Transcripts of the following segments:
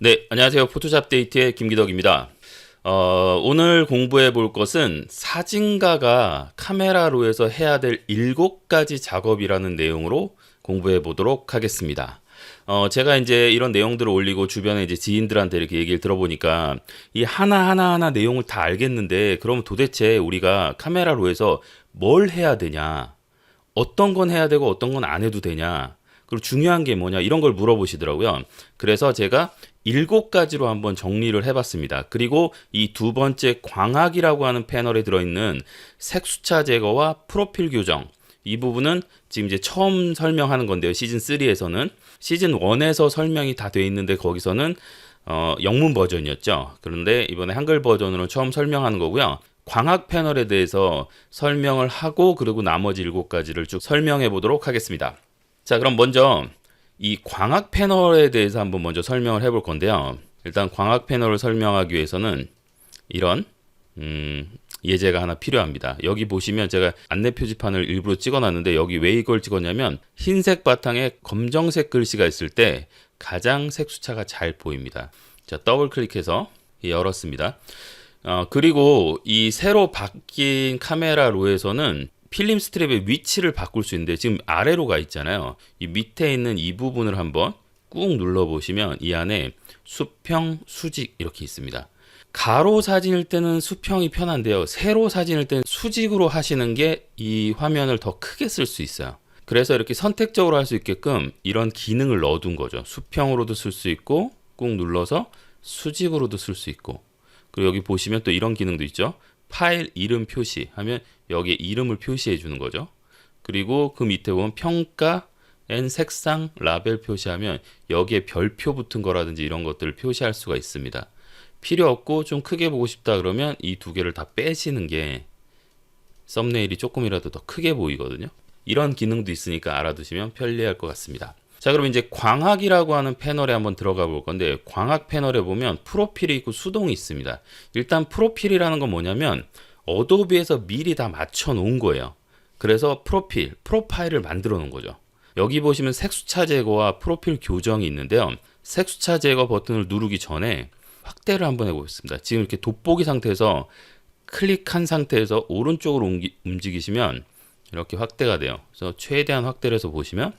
네, 안녕하세요. 포토샵 데이트의 김기덕입니다. 오늘 공부해 볼 것은 사진가가 카메라로에서 해야 될 7가지 작업이라는 내용으로 공부해 보도록 하겠습니다. 제가 이제 이런 내용들을 올리고 주변에 이제 지인들한테 이렇게 얘기를 들어보니까 이 하나하나 내용을 다 알겠는데 그러면 도대체 우리가 카메라로에서 뭘 해야 되냐? 어떤 건 해야 되고 어떤 건 안 해도 되냐? 그리고 중요한 게 뭐냐? 이런 걸 물어보시더라고요. 그래서 제가 7가지로 한번 정리를 해봤습니다. 그리고 이 두 번째 광학이라고 하는 패널에 들어있는 색수차 제거와 프로필 교정. 이 부분은 지금 이제 처음 설명하는 건데요. 시즌 3에서는. 시즌 1에서 설명이 다 돼 있는데 거기서는 영문 버전이었죠. 그런데 이번에 한글 버전으로 처음 설명하는 거고요. 광학 패널에 대해서 설명을 하고 그리고 나머지 7가지를 쭉 설명해 보도록 하겠습니다. 자, 그럼 먼저 이 광학 패널에 대해서 한번 먼저 설명을 해볼 건데요. 일단 광학 패널을 설명하기 위해서는 이런 예제가 하나 필요합니다. 여기 보시면 제가 안내 표지판을 일부러 찍어놨는데 여기 왜 이걸 찍었냐면 흰색 바탕에 검정색 글씨가 있을 때 가장 색수차가 잘 보입니다. 자, 더블 클릭해서 열었습니다. 그리고 이 새로 바뀐 카메라 로에서는 필름 스트랩의 위치를 바꿀 수 있는데 지금 아래로 가 있잖아요. 이 밑에 있는 이 부분을 한번 꾹 눌러 보시면 이 안에 수평, 수직 이렇게 있습니다. 가로 사진일 때는 수평이 편한데요. 세로 사진일 때는 수직으로 하시는 게 이 화면을 더 크게 쓸 수 있어요. 그래서 이렇게 선택적으로 할 수 있게끔 이런 기능을 넣어둔 거죠. 수평으로도 쓸 수 있고 꾹 눌러서 수직으로도 쓸 수 있고, 그리고 여기 보시면 또 이런 기능도 있죠. 파일 이름 표시 하면 여기에 이름을 표시해 주는 거죠. 그리고 그 밑에 보면 평가 앤 색상 라벨 표시하면 여기에 별표 붙은 거라든지 이런 것들을 표시할 수가 있습니다. 필요 없고 좀 크게 보고 싶다 그러면 이 두 개를 다 빼시는 게 썸네일이 조금이라도 더 크게 보이거든요. 이런 기능도 있으니까 알아두시면 편리할 것 같습니다. 자, 그럼 이제 광학이라고 하는 패널에 한번 들어가 볼 건데, 광학 패널에 보면 프로필이 있고 수동이 있습니다. 일단 프로필이라는 건 뭐냐면 어도비에서 미리 다 맞춰 놓은 거예요. 그래서 프로파일을 만들어 놓은 거죠. 여기 보시면 색수차 제거와 프로필 교정이 있는데요. 색수차 제거 버튼을 누르기 전에 확대를 한번 해보겠습니다. 지금 이렇게 돋보기 상태에서 클릭한 상태에서 오른쪽으로 움직이시면 이렇게 확대가 돼요. 그래서 최대한 확대를 해서 보시면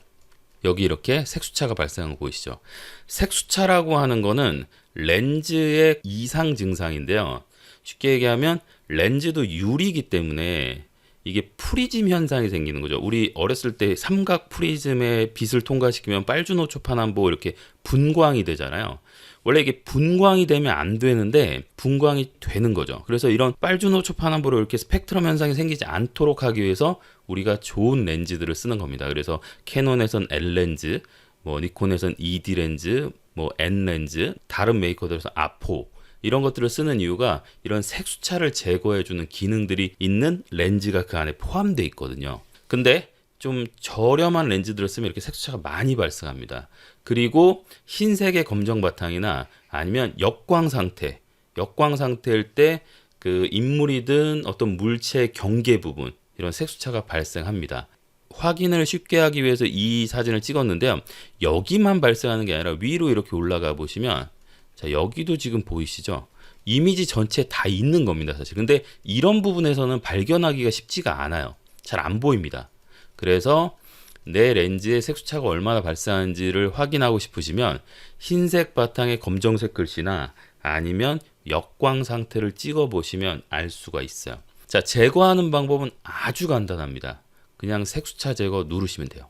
여기 이렇게 색수차가 발생한 거 보이시죠? 색수차라고 하는 거는 렌즈의 이상 증상인데요. 쉽게 얘기하면 렌즈도 유리이기 때문에 이게 프리즘 현상이 생기는 거죠. 우리 어렸을 때 삼각 프리즘에 빛을 통과시키면 빨주노초 파남보 이렇게 분광이 되잖아요. 원래 이게 분광이 되면 안 되는데 분광이 되는 거죠. 그래서 이런 빨주노초 파남보로 이렇게 스펙트럼 현상이 생기지 않도록 하기 위해서 우리가 좋은 렌즈들을 쓰는 겁니다. 그래서 캐논에선 L 렌즈, 니콘에선 ED 렌즈, N 렌즈, 다른 메이커들에서 아포 이런 것들을 쓰는 이유가 이런 색수차를 제거해주는 기능들이 있는 렌즈가 그 안에 포함되어 있거든요. 근데 좀 저렴한 렌즈들을 쓰면 이렇게 색수차가 많이 발생합니다. 그리고 흰색의 검정 바탕이나 아니면 역광 상태일 때 그 인물이든 어떤 물체의 경계 부분 이런 색수차가 발생합니다. 확인을 쉽게 하기 위해서 이 사진을 찍었는데요. 여기만 발생하는 게 아니라 위로 이렇게 올라가 보시면 자, 여기도 지금 보이시죠? 이미지 전체에 다 있는 겁니다, 사실. 근데 이런 부분에서는 발견하기가 쉽지가 않아요. 잘 안 보입니다. 그래서 내 렌즈에 색수차가 얼마나 발생하는지를 확인하고 싶으시면 흰색 바탕에 검정색 글씨나 아니면 역광 상태를 찍어 보시면 알 수가 있어요. 자, 제거하는 방법은 아주 간단합니다. 그냥 색수차 제거 누르시면 돼요.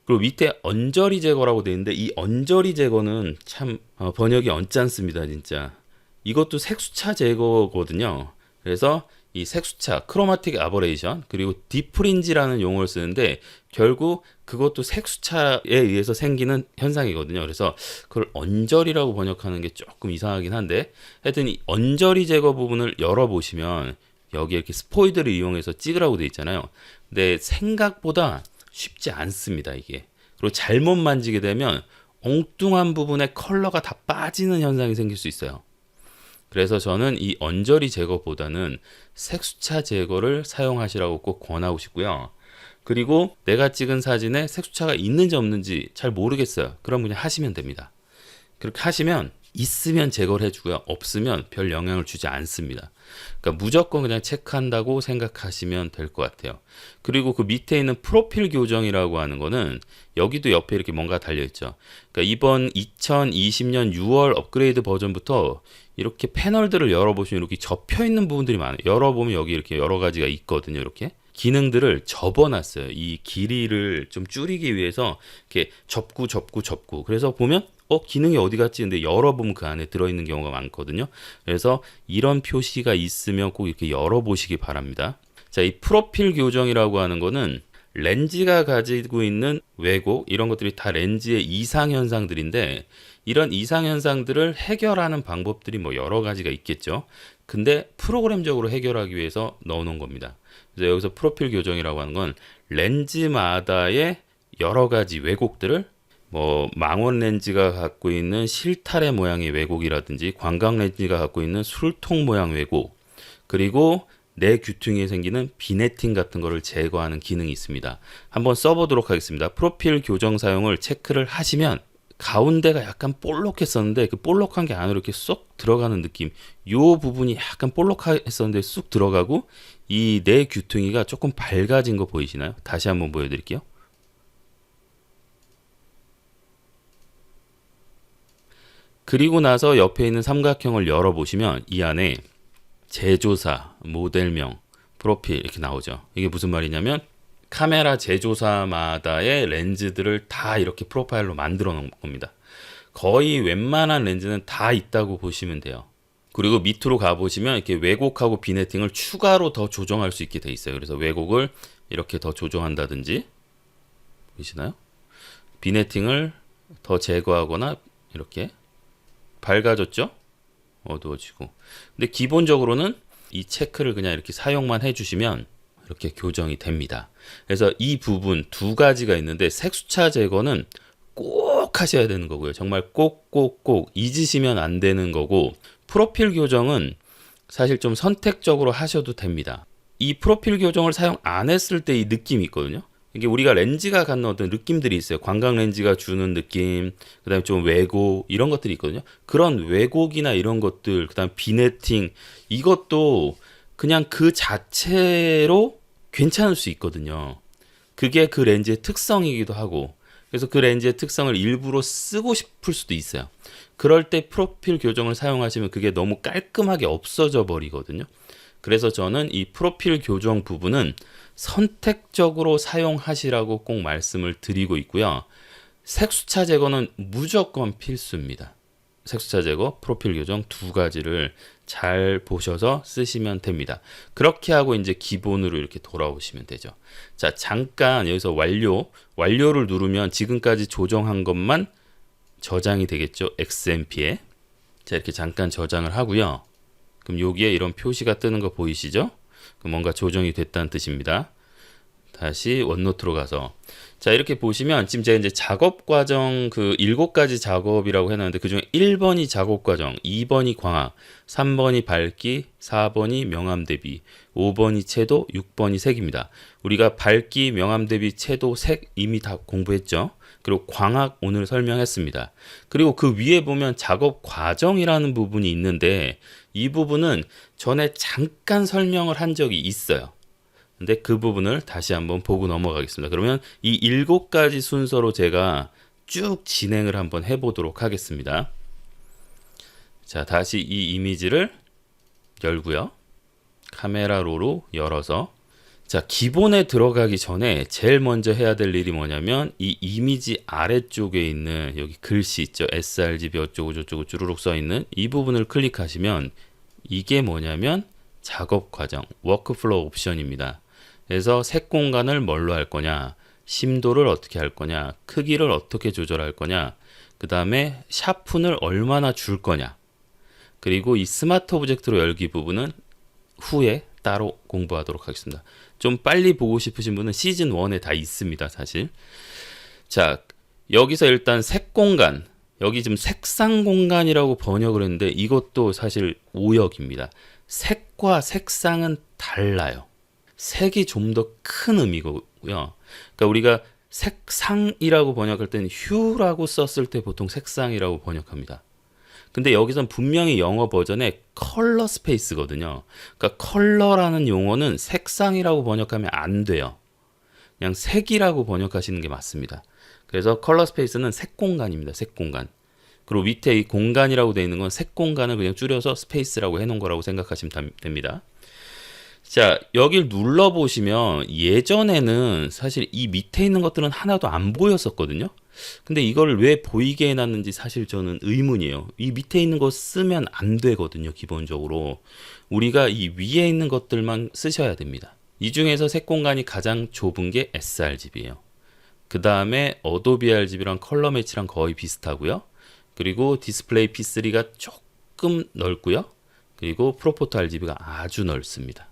그리고 밑에 언저리 제거라고 되어 있는데 이 언저리 제거는 참 번역이 언짢습니다, 진짜. 이것도 색수차 제거거든요. 그래서 이 색수차, 크로마틱 아버레이션, 그리고 디프린지라는 용어를 쓰는데 결국 그것도 색수차에 의해서 생기는 현상이거든요. 그래서 그걸 언저리라고 번역하는 게 조금 이상하긴 한데 하여튼 이 언저리 제거 부분을 열어보시면 여기 이렇게 스포이드를 이용해서 찍으라고 되어 있잖아요. 근데 생각보다 쉽지 않습니다, 이게. 그리고 잘못 만지게 되면 엉뚱한 부분에 컬러가 다 빠지는 현상이 생길 수 있어요. 그래서 저는 이 언저리 제거보다는 색수차 제거를 사용하시라고 꼭 권하고 싶고요. 그리고 내가 찍은 사진에 색수차가 있는지 없는지 잘 모르겠어요. 그럼 그냥 하시면 됩니다. 그렇게 하시면 있으면 제거를 해주고요. 없으면 별 영향을 주지 않습니다. 그러니까 무조건 그냥 체크한다고 생각하시면 될 것 같아요. 그리고 그 밑에 있는 프로필 교정이라고 하는 거는 여기도 옆에 이렇게 뭔가 달려있죠. 그러니까 이번 2020년 6월 업그레이드 버전부터 이렇게 패널들을 열어보시면 이렇게 접혀 있는 부분들이 많아요. 열어보면 여기 이렇게 여러 가지가 있거든요. 이렇게 기능들을 접어놨어요. 이 길이를 좀 줄이기 위해서 이렇게 접고. 그래서 보면 기능이 어디 갔지? 근데 열어보면 그 안에 들어있는 경우가 많거든요. 그래서 이런 표시가 있으면 꼭 이렇게 열어보시기 바랍니다. 자, 이 프로필 교정이라고 하는 거는 렌즈가 가지고 있는 왜곡, 이런 것들이 다 렌즈의 이상현상들인데, 이런 이상현상들을 해결하는 방법들이 뭐 여러 가지가 있겠죠. 근데 프로그램적으로 해결하기 위해서 넣어놓은 겁니다. 그래서 여기서 프로필 교정이라고 하는 건 렌즈마다의 여러 가지 왜곡들을, 뭐 망원 렌즈가 갖고 있는 실타래 모양의 왜곡이라든지 광각 렌즈가 갖고 있는 술통 모양 왜곡, 그리고 내 귀퉁이에 생기는 비네팅 같은 거를 제거하는 기능이 있습니다. 한번 써보도록 하겠습니다. 프로필 교정 사용을 체크를 하시면 가운데가 약간 볼록했었는데 그 볼록한 게 안으로 이렇게 쏙 들어가는 느낌, 요 부분이 약간 볼록했었는데 쑥 들어가고 이 내 귀퉁이가 조금 밝아진 거 보이시나요? 다시 한번 보여드릴게요. 그리고 나서 옆에 있는 삼각형을 열어보시면 이 안에 제조사, 모델명, 프로필 이렇게 나오죠. 이게 무슨 말이냐면 카메라 제조사마다의 렌즈들을 다 이렇게 프로파일로 만들어 놓은 겁니다. 거의 웬만한 렌즈는 다 있다고 보시면 돼요. 그리고 밑으로 가보시면 이렇게 왜곡하고 비네팅을 추가로 더 조정할 수 있게 돼 있어요. 그래서 왜곡을 이렇게 더 조정한다든지, 보이시나요? 비네팅을 더 제거하거나 이렇게 밝아졌죠? 어두워지고. 근데 기본적으로는 이 체크를 그냥 이렇게 사용만 해주시면 이렇게 교정이 됩니다. 그래서 이 부분 두 가지가 있는데 색수차 제거는 꼭 하셔야 되는 거고요. 정말 꼭 잊으시면 안 되는 거고, 프로필 교정은 사실 좀 선택적으로 하셔도 됩니다. 이 프로필 교정을 사용 안 했을 때 이 느낌이 있거든요. 이게 우리가 렌즈가 갖는 어떤 느낌들이 있어요. 광각 렌즈가 주는 느낌, 그 다음에 좀 왜곡, 이런 것들이 있거든요. 그런 왜곡이나 이런 것들, 그 다음 비네팅, 이것도 그냥 그 자체로 괜찮을 수 있거든요. 그게 그 렌즈의 특성이기도 하고, 그래서 그 렌즈의 특성을 일부러 쓰고 싶을 수도 있어요. 그럴 때 프로필 교정을 사용하시면 그게 너무 깔끔하게 없어져 버리거든요. 그래서 저는 이 프로필 교정 부분은 선택적으로 사용하시라고 꼭 말씀을 드리고 있고요. 색수차 제거는 무조건 필수입니다. 색수차 제거, 프로필 교정 두 가지를 잘 보셔서 쓰시면 됩니다. 그렇게 하고 이제 기본으로 이렇게 돌아오시면 되죠. 자, 잠깐 여기서 완료를 누르면 지금까지 조정한 것만 저장이 되겠죠. XMP에. 자, 이렇게 잠깐 저장을 하고요. 그럼 여기에 이런 표시가 뜨는 거 보이시죠? 그럼 뭔가 조정이 됐다는 뜻입니다. 다시 원노트로 가서, 자, 이렇게 보시면 지금 제가 이제 작업 과정 그 7가지 작업이라고 해놨는데 그중에 1번이 작업 과정, 2번이 광학, 3번이 밝기, 4번이 명암 대비, 5번이 채도, 6번이 색입니다. 우리가 밝기, 명암 대비, 채도, 색 이미 다 공부했죠. 그리고 광학 오늘 설명했습니다. 그리고 그 위에 보면 작업 과정이라는 부분이 있는데 이 부분은 전에 잠깐 설명을 한 적이 있어요. 근데 그 부분을 다시 한번 보고 넘어가겠습니다. 그러면 이 7가지 순서로 제가 쭉 진행을 한번 해보도록 하겠습니다. 자, 다시 이 이미지를 열고요. 카메라 롤로 열어서, 자, 기본에 들어가기 전에 제일 먼저 해야 될 일이 뭐냐면 이 이미지 아래쪽에 있는 여기 글씨 있죠. sRGB 어쩌고 저쩌고 쭈루룩 써있는 이 부분을 클릭하시면 이게 뭐냐면 작업 과정, 워크플로우 옵션입니다. 그래서 색 공간을 뭘로 할 거냐, 심도를 어떻게 할 거냐, 크기를 어떻게 조절할 거냐, 그 다음에 샤픈을 얼마나 줄 거냐, 그리고 이 스마트 오브젝트로 열기 부분은 후에 따로 공부하도록 하겠습니다. 좀 빨리 보고 싶으신 분은 시즌 1에 다 있습니다, 사실. 자, 여기서 일단 색 공간, 여기 지금 색상 공간이라고 번역을 했는데 이것도 사실 오역입니다. 색과 색상은 달라요. 색이 좀 더 큰 의미고요. 그러니까 우리가 색상이라고 번역할 때는 휴라고 썼을 때 보통 색상이라고 번역합니다. 근데 여기선 분명히 영어 버전에 컬러 스페이스거든요. 그러니까 컬러라는 용어는 색상이라고 번역하면 안 돼요. 그냥 색이라고 번역하시는 게 맞습니다. 그래서 컬러 스페이스는 색 공간입니다. 색 공간. 그리고 밑에 이 공간이라고 되어 있는 건 색 공간을 그냥 줄여서 스페이스라고 해놓은 거라고 생각하시면 됩니다. 자, 여길 눌러보시면 예전에는 사실 이 밑에 있는 것들은 하나도 안 보였었거든요. 근데 이걸 왜 보이게 해놨는지 사실 저는 의문이에요. 이 밑에 있는 거 쓰면 안 되거든요. 기본적으로. 우리가 이 위에 있는 것들만 쓰셔야 됩니다. 이 중에서 색 공간이 가장 좁은 게 sRGB예요. 그 다음에 어도비 RGB랑 컬러 매치랑 거의 비슷하고요. 그리고 디스플레이 P3가 조금 넓고요. 그리고 프로포토 RGB가 아주 넓습니다.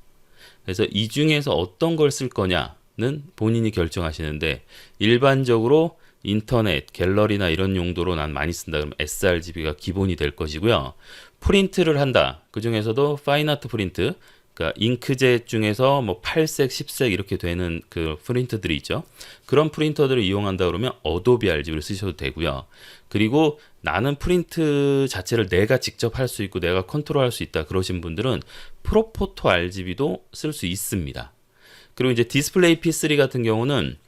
그래서 이 중에서 어떤 걸 쓸 거냐는 본인이 결정하시는데, 일반적으로 인터넷, 갤러리나 이런 용도로 난 많이 쓴다 그러면 sRGB가 기본이 될 것이고요. 프린트를 한다. 그 중에서도 파인아트 프린트, 그러니까 잉크젯 중에서 뭐 8색, 10색 이렇게 되는 그 프린터들이 있죠. 그런 프린터들을 이용한다 그러면 어도비 RGB를 쓰셔도 되고요. 그리고 나는 프린트 자체를 내가 직접 할 수 있고 내가 컨트롤할 수 있다 그러신 분들은 프로포토 RGB도 쓸 수 있습니다. 그리고 이제 디스플레이 P3 같은 경우는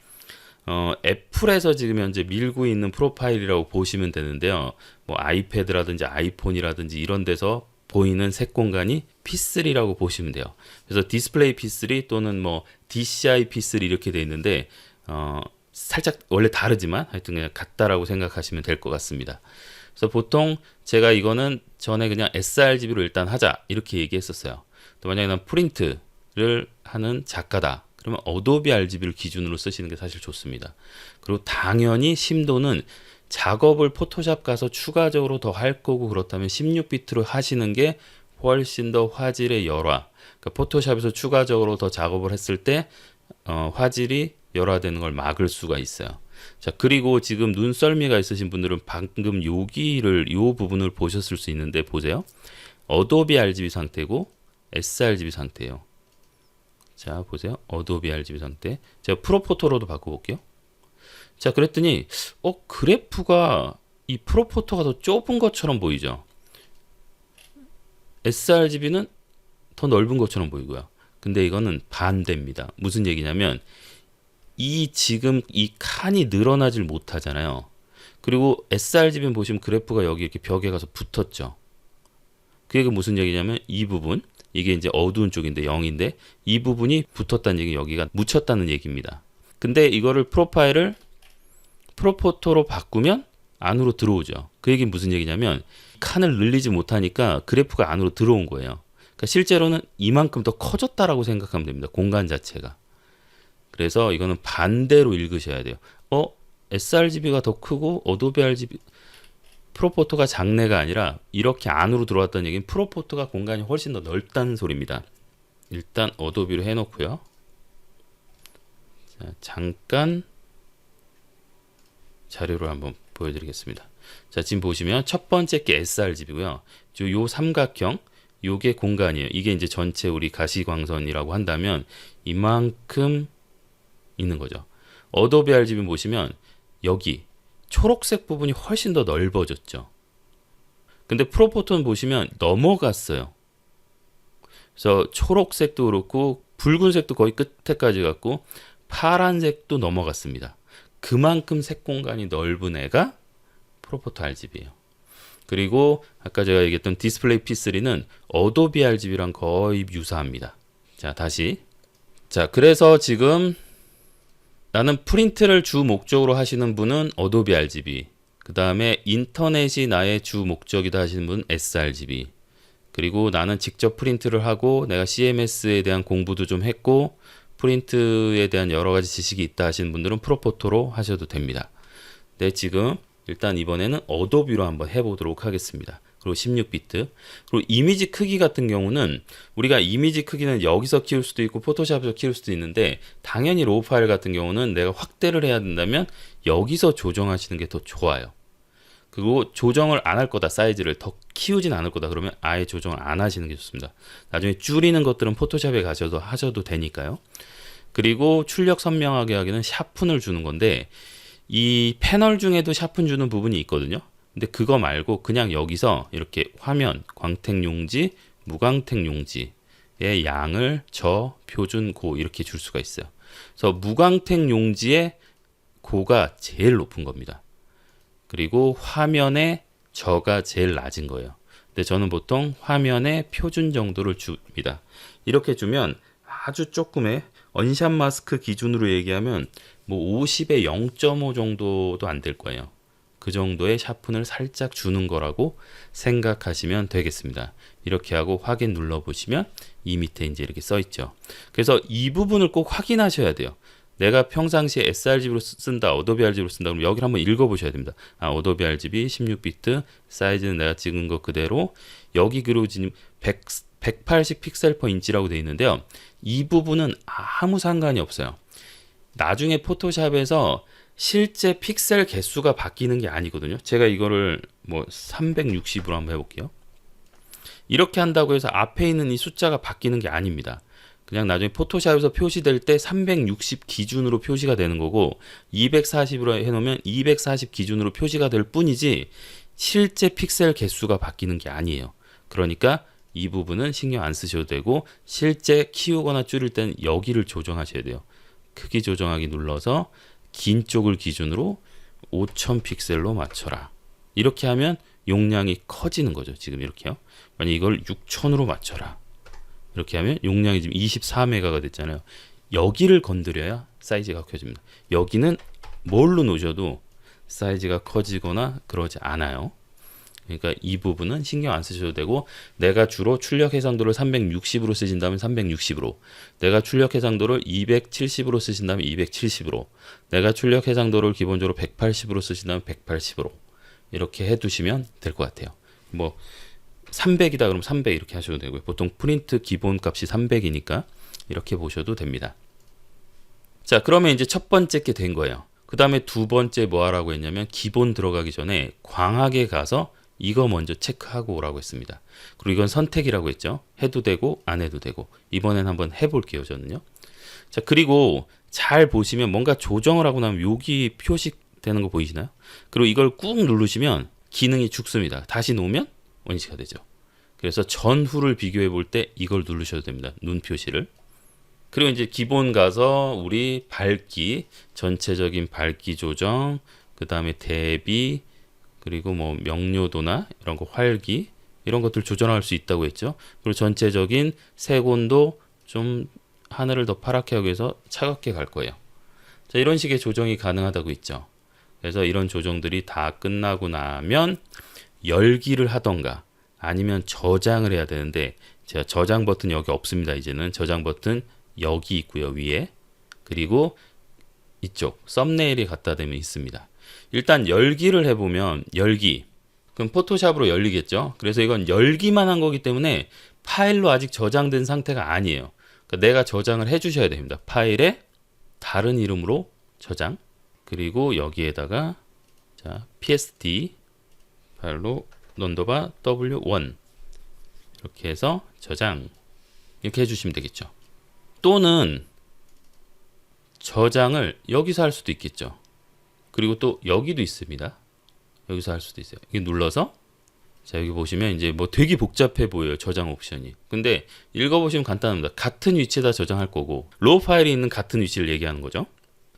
애플에서 지금 현재 밀고 있는 프로파일이라고 보시면 되는데요. 뭐 아이패드라든지 아이폰이라든지 이런 데서 보이는 색 공간이 P3라고 보시면 돼요. 그래서 디스플레이 P3 또는 뭐 DCI P3 이렇게 돼 있는데 살짝 원래 다르지만 하여튼 그냥 같다라고 생각하시면 될 것 같습니다. 그래서 보통 제가 이거는 전에 그냥 sRGB로 일단 하자 이렇게 얘기했었어요. 또 만약에 난 프린트를 하는 작가다. 그러면 어도비 RGB를 기준으로 쓰시는 게 사실 좋습니다. 그리고 당연히 심도는 작업을 포토샵 가서 추가적으로 더 할 거고 그렇다면 16비트로 하시는 게 훨씬 더 화질의 열화, 그러니까 포토샵에서 추가적으로 더 작업을 했을 때 화질이 열화되는 걸 막을 수가 있어요. 자, 그리고 지금 눈썰미가 있으신 분들은 방금 요 부분을 보셨을 수 있는데 보세요. 어도비 RGB 상태고 sRGB 상태예요. 자, 보세요. 어도비 RGB 상태. 제가 프로포토로도 바꿔볼게요. 자, 그랬더니 그래프가 이 프로포토가 더 좁은 것처럼 보이죠. sRGB는 더 넓은 것처럼 보이고요. 근데 이거는 반대입니다. 무슨 얘기냐면 지금 이 칸이 늘어나질 못하잖아요. 그리고 sRGB는 보시면 그래프가 여기 이렇게 벽에 가서 붙었죠. 그게 무슨 얘기냐면 이 부분, 이게 이제 어두운 쪽인데 0인데 이 부분이 붙었다는 얘기, 여기가 묻혔다는 얘기입니다. 근데 이거를 프로파일을 프로포토로 바꾸면 안으로 들어오죠. 그 얘기는 무슨 얘기냐면 칸을 늘리지 못하니까 그래프가 안으로 들어온 거예요. 그러니까 실제로는 이만큼 더 커졌다라고 생각하면 됩니다. 공간 자체가. 그래서 이거는 반대로 읽으셔야 돼요. sRGB가 더 크고 어도비 RGB 프로포토가 작네가 아니라 이렇게 안으로 들어왔다는 얘기는 프로포토가 공간이 훨씬 더 넓다는 소리입니다. 일단 어도비로 해놓고요. 자, 잠깐 자료를 한번 보여드리겠습니다. 자, 지금 보시면 첫 번째 게 sRGB고요. 요 삼각형, 요게 공간이에요. 이게 이제 전체 우리 가시광선이라고 한다면 이만큼 있는 거죠. 어도비 RGB 보시면 여기 초록색 부분이 훨씬 더 넓어졌죠. 근데 프로포토는 보시면 넘어갔어요. 그래서 초록색도 그렇고 붉은색도 거의 끝에까지 갔고 파란색도 넘어갔습니다. 그만큼 색 공간이 넓은 애가 프로포토 RGB예요. 그리고 아까 제가 얘기했던 디스플레이 P3는 어도비 RGB랑 거의 유사합니다. 자, 다시. 자, 그래서 지금 나는 프린트를 주 목적으로 하시는 분은 어도비 RGB, 그 다음에 인터넷이 나의 주 목적이다 하시는 분은 sRGB, 그리고 나는 직접 프린트를 하고 내가 CMS에 대한 공부도 좀 했고 프린트에 대한 여러 가지 지식이 있다 하시는 분들은 프로포토로 하셔도 됩니다. 네, 지금 일단 이번에는 어도비로 한번 해보도록 하겠습니다. 그리고 16비트. 그리고 이미지 크기 같은 경우는 우리가 이미지 크기는 여기서 키울 수도 있고 포토샵에서 키울 수도 있는데 당연히 로우 파일 같은 경우는 내가 확대를 해야 된다면 여기서 조정하시는 게 더 좋아요. 그리고 조정을 안 할 거다, 사이즈를 더 키우진 않을 거다 그러면 아예 조정을 안 하시는 게 좋습니다. 나중에 줄이는 것들은 포토샵에 가셔도 하셔도 되니까요. 그리고 출력 선명하게 하기는 샤픈을 주는 건데 이 패널 중에도 샤픈 주는 부분이 있거든요. 근데 그거 말고 그냥 여기서 이렇게 화면, 광택 용지, 무광택 용지의 양을 저, 표준, 고 이렇게 줄 수가 있어요. 그래서 무광택 용지의 고가 제일 높은 겁니다. 그리고 화면의 저가 제일 낮은 거예요. 근데 저는 보통 화면의 표준 정도를 줍니다. 이렇게 주면 아주 조금의 언샷 마스크 기준으로 얘기하면 뭐 50에 0.5 정도도 안 될 거예요. 그 정도의 샤픈을 살짝 주는 거라고 생각하시면 되겠습니다. 이렇게 하고 확인 눌러보시면 이 밑에 이제 이렇게 써 있죠. 그래서 이 부분을 꼭 확인하셔야 돼요. 내가 평상시에 sRGB로 쓴다, 어도비 RGB로 쓴다 그러면 여기를 한번 읽어보셔야 됩니다. 어도비 RGB 16비트, 사이즈는 내가 찍은 거 그대로, 여기 그리고 지금 180 픽셀 퍼 인치라고 되어 있는데요. 이 부분은 아무 상관이 없어요. 나중에 포토샵에서 실제 픽셀 개수가 바뀌는 게 아니거든요. 제가 이거를 뭐 360으로 한번 해볼게요. 이렇게 한다고 해서 앞에 있는 이 숫자가 바뀌는 게 아닙니다. 그냥 나중에 포토샵에서 표시될 때 360 기준으로 표시가 되는 거고 240으로 해놓으면 240 기준으로 표시가 될 뿐이지 실제 픽셀 개수가 바뀌는 게 아니에요. 그러니까 이 부분은 신경 안 쓰셔도 되고 실제 키우거나 줄일 때는 여기를 조정하셔야 돼요. 크기 조정하기 눌러서 긴 쪽을 기준으로 5000 픽셀로 맞춰라. 이렇게 하면 용량이 커지는 거죠. 지금 이렇게요. 만약 이걸 6000으로 맞춰라. 이렇게 하면 용량이 지금 24메가가 됐잖아요. 여기를 건드려야 사이즈가 커집니다. 여기는 뭘로 놓으셔도 사이즈가 커지거나 그러지 않아요. 그러니까 이 부분은 신경 안 쓰셔도 되고, 내가 주로 출력 해상도를 360으로 쓰신다면 360으로, 내가 출력 해상도를 270으로 쓰신다면 270으로, 내가 출력 해상도를 기본적으로 180으로 쓰신다면 180으로 이렇게 해두시면 될 것 같아요. 뭐 300이다 그러면 300 이렇게 하셔도 되고요. 보통 프린트 기본 값이 300이니까 이렇게 보셔도 됩니다. 자, 그러면 이제 첫 번째 게 된 거예요. 그 다음에 두 번째 뭐 하라고 했냐면, 기본 들어가기 전에 광학에 가서 이거 먼저 체크하고 오라고 했습니다. 그리고 이건 선택이라고 했죠. 해도 되고 안 해도 되고. 이번엔 한번 해볼게요, 저는요. 자, 그리고 잘 보시면 뭔가 조정을 하고 나면 여기 표시되는 거 보이시나요? 그리고 이걸 꾹 누르시면 기능이 죽습니다. 다시 놓으면 원위치가 되죠. 그래서 전후를 비교해 볼 때 이걸 누르셔도 됩니다. 눈 표시를. 그리고 이제 기본 가서 우리 밝기, 전체적인 밝기 조정, 그 다음에 대비, 그리고 뭐 명료도나 이런 거, 활기, 이런 것들 조정할 수 있다고 했죠. 그리고 전체적인 색온도 좀 하늘을 더 파랗게 하기 위해서 차갑게 갈 거예요. 자, 이런 식의 조정이 가능하다고 했죠. 그래서 이런 조정들이 다 끝나고 나면 열기를 하던가 아니면 저장을 해야 되는데, 제가 저장 버튼 여기 없습니다. 이제는 저장 버튼 여기 있고요, 위에. 그리고 이쪽 썸네일이 갖다 대면 있습니다. 일단 열기를 해보면, 열기, 그럼 포토샵으로 열리겠죠. 그래서 이건 열기만 한 거기 때문에 파일로 아직 저장된 상태가 아니에요. 그러니까 내가 저장을 해주셔야 됩니다. 파일에 다른 이름으로 저장, 그리고 여기에다가 자 PSD 파일로 넌더바 W1 이렇게 해서 저장, 이렇게 해주시면 되겠죠. 또는 저장을 여기서 할 수도 있겠죠. 그리고 또 여기도 있습니다. 여기서 할 수도 있어요. 이게 눌러서, 자 여기 보시면 이제 뭐 되게 복잡해 보여요, 저장 옵션이. 근데 읽어보시면 간단합니다. 같은 위치에다 저장할 거고, 로우 파일이 있는 같은 위치를 얘기하는 거죠.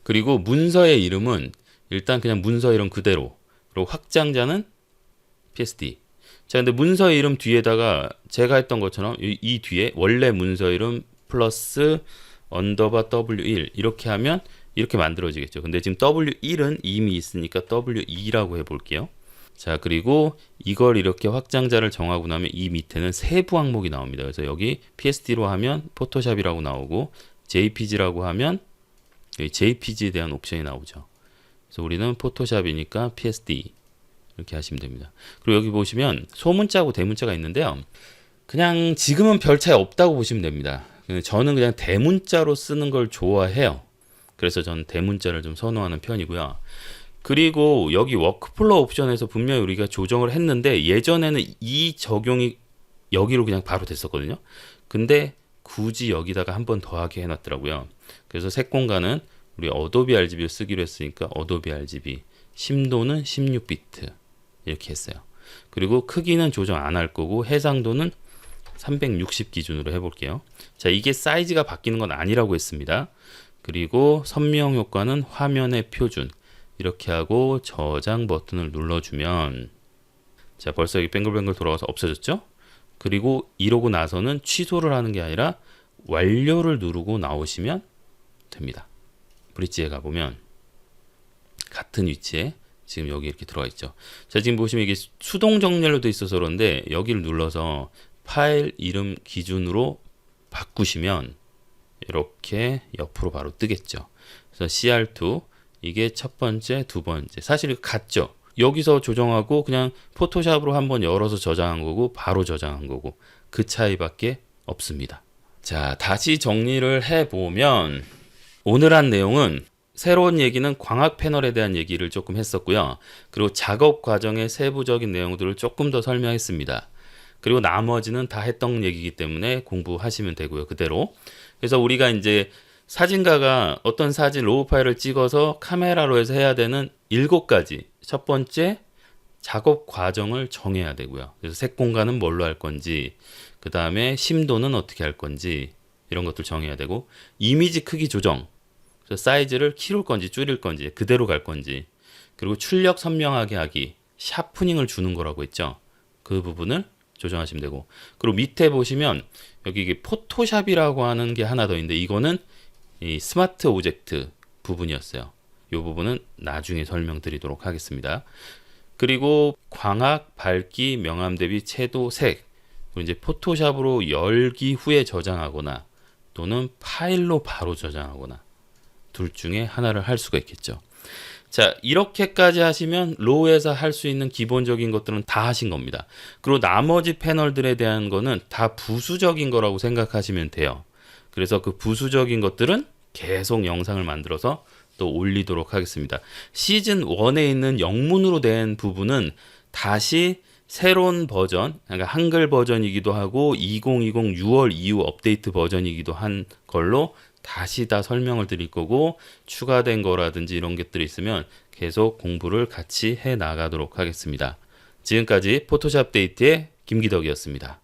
그리고 문서의 이름은 일단 그냥 문서 이름 그대로, 그리고 확장자는 PSD. 자, 근데 문서 이름 뒤에다가 제가 했던 것처럼 이 뒤에 원래 문서 이름 플러스 언더바 W1 이렇게 하면 이렇게 만들어지겠죠. 근데 지금 W1은 이미 있으니까 W2라고 해볼게요. 자, 그리고 이걸 이렇게 확장자를 정하고 나면 이 밑에는 세부 항목이 나옵니다. 그래서 여기 PSD로 하면 포토샵이라고 나오고, JPG라고 하면 여기 JPG에 대한 옵션이 나오죠. 그래서 우리는 포토샵이니까 PSD 이렇게 하시면 됩니다. 그리고 여기 보시면 소문자고 대문자가 있는데요. 그냥 지금은 별 차이 없다고 보시면 됩니다. 저는 그냥 대문자로 쓰는 걸 좋아해요. 그래서 저는 대문자를 좀 선호하는 편이고요. 그리고 여기 워크플로우 옵션에서 분명히 우리가 조정을 했는데, 예전에는 이 적용이 여기로 그냥 바로 됐었거든요. 근데 굳이 여기다가 한 번 더하게 해놨더라고요. 그래서 색 공간은 우리 어도비 RGB 쓰기로 했으니까 어도비 RGB, 심도는 16비트 이렇게 했어요. 그리고 크기는 조정 안 할 거고 해상도는 360 기준으로 해볼게요. 자, 이게 사이즈가 바뀌는 건 아니라고 했습니다. 그리고 선명 효과는 화면의 표준. 이렇게 하고 저장 버튼을 눌러주면 자, 벌써 여기 뱅글뱅글 돌아가서 없어졌죠? 그리고 이러고 나서는 취소를 하는 게 아니라 완료를 누르고 나오시면 됩니다. 브릿지에 가보면 같은 위치에 지금 여기 이렇게 들어가 있죠. 자, 지금 보시면 이게 수동 정렬로 돼 있어서 그런데 여기를 눌러서 파일 이름 기준으로 바꾸시면 이렇게 옆으로 바로 뜨겠죠. 그래서 CR2 이게 첫 번째, 두 번째. 사실 같죠. 여기서 조정하고 그냥 포토샵으로 한번 열어서 저장한 거고 바로 저장한 거고 그 차이밖에 없습니다. 자, 다시 정리를 해보면 오늘 한 내용은 새로운 얘기는 광학 패널에 대한 얘기를 조금 했었고요. 그리고 작업 과정의 세부적인 내용들을 조금 더 설명했습니다. 그리고 나머지는 다 했던 얘기이기 때문에 공부하시면 되고요. 그대로. 그래서 우리가 이제 사진가가 어떤 사진 로우 파일을 찍어서 카메라로 해서 해야 되는 7가지. 첫 번째, 작업 과정을 정해야 되고요. 그래서 색 공간은 뭘로 할 건지, 그 다음에 심도는 어떻게 할 건지, 이런 것들 정해야 되고, 이미지 크기 조정. 그래서 사이즈를 키울 건지 줄일 건지, 그대로 갈 건지, 그리고 출력 선명하게 하기, 샤프닝을 주는 거라고 했죠. 그 부분을 조정하시면 되고, 그리고 밑에 보시면 여기 이게 포토샵이라고 하는 게 하나 더 있는데 이거는 이 스마트 오젝트 부분이었어요. 이 부분은 나중에 설명드리도록 하겠습니다. 그리고 광학, 밝기, 명암 대비, 채도, 색. 그리고 이제 포토샵으로 열기 후에 저장하거나 또는 파일로 바로 저장하거나 둘 중에 하나를 할 수가 있겠죠. 자, 이렇게까지 하시면 로우에서 할 수 있는 기본적인 것들은 다 하신 겁니다. 그리고 나머지 패널들에 대한 거는 다 부수적인 거라고 생각하시면 돼요. 그래서 그 부수적인 것들은 계속 영상을 만들어서 또 올리도록 하겠습니다. 시즌 1에 있는 영문으로 된 부분은 다시 새로운 버전, 그러니까 한글 버전이기도 하고 2020 6월 이후 업데이트 버전이기도 한 걸로 다시 다 설명을 드릴 거고 추가된 거라든지 이런 것들이 있으면 계속 공부를 같이 해 나가도록 하겠습니다. 지금까지 포토샵 데이트의 김기덕이었습니다.